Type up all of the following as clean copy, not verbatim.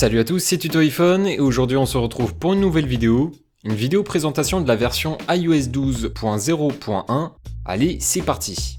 Salut à tous, c'est Tuto iPhone et aujourd'hui on se retrouve pour une nouvelle vidéo. Une vidéo présentation de la version iOS 12.0.1. Allez, c'est parti.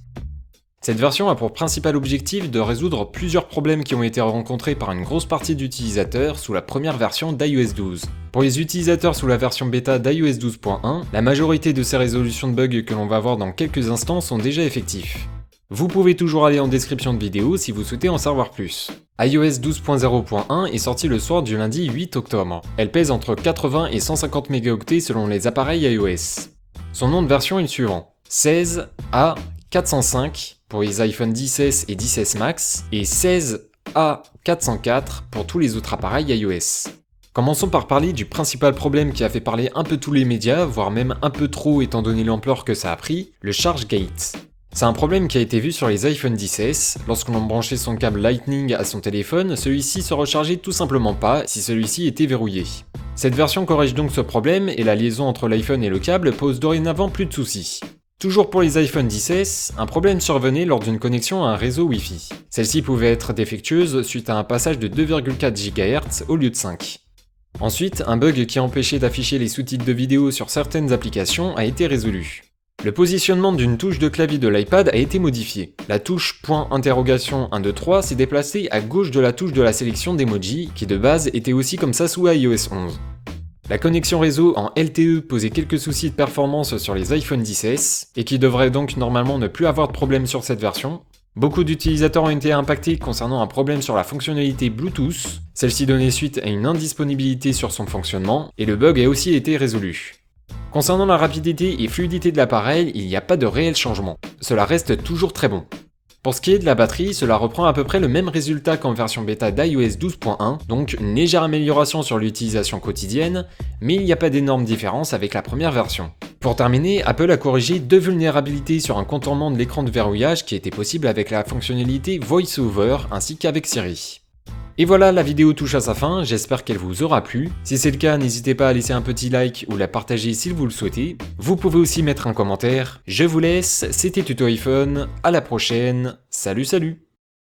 Cette version a pour principal objectif de résoudre plusieurs problèmes qui ont été rencontrés par une grosse partie d'utilisateurs sous la première version d'iOS 12. Pour les utilisateurs sous la version bêta d'iOS 12.1, la majorité de ces résolutions de bugs que l'on va voir dans quelques instants sont déjà effectifs. Vous pouvez toujours aller en description de vidéo si vous souhaitez en savoir plus. iOS 12.0.1 est sortie le soir du lundi 8 octobre. Elle pèse entre 80 et 150 mégaoctets selon les appareils iOS. Son nom de version est le suivant: 16A405 pour les iPhone XS et XS Max et 16A404 pour tous les autres appareils iOS. Commençons par parler du principal problème qui a fait parler un peu tous les médias, voire même un peu trop étant donné l'ampleur que ça a pris, le ChargeGate. C'est un problème qui a été vu sur les iPhone XS. Lorsque l'on branchait son câble Lightning à son téléphone, celui-ci se rechargeait tout simplement pas si celui-ci était verrouillé. Cette version corrige donc ce problème et la liaison entre l'iPhone et le câble pose dorénavant plus de soucis. Toujours pour les iPhone XS, un problème survenait lors d'une connexion à un réseau Wi-Fi. Celle-ci pouvait être défectueuse suite à un passage de 2,4 GHz au lieu de 5. Ensuite, un bug qui empêchait d'afficher les sous-titres de vidéo sur certaines applications a été résolu. Le positionnement d'une touche de clavier de l'iPad a été modifié. La touche point interrogation 1, 2, 3 s'est déplacée à gauche de la touche de la sélection d'emoji, qui de base était aussi comme ça sous iOS 11. La connexion réseau en LTE posait quelques soucis de performance sur les iPhone XS, et qui devrait donc normalement ne plus avoir de problème sur cette version. Beaucoup d'utilisateurs ont été impactés concernant un problème sur la fonctionnalité Bluetooth, celle-ci donnait suite à une indisponibilité sur son fonctionnement, et le bug a aussi été résolu. Concernant la rapidité et fluidité de l'appareil, il n'y a pas de réel changement. Cela reste toujours très bon. Pour ce qui est de la batterie, cela reprend à peu près le même résultat qu'en version bêta d'iOS 12.1, donc une légère amélioration sur l'utilisation quotidienne, mais il n'y a pas d'énorme différence avec la première version. Pour terminer, Apple a corrigé deux vulnérabilités sur un contournement de l'écran de verrouillage qui était possible avec la fonctionnalité VoiceOver ainsi qu'avec Siri. Et voilà, la vidéo touche à sa fin, j'espère qu'elle vous aura plu. Si c'est le cas, n'hésitez pas à laisser un petit like ou la partager si vous le souhaitez. Vous pouvez aussi mettre un commentaire. Je vous laisse, c'était Tuto iPhone, à la prochaine, salut salut!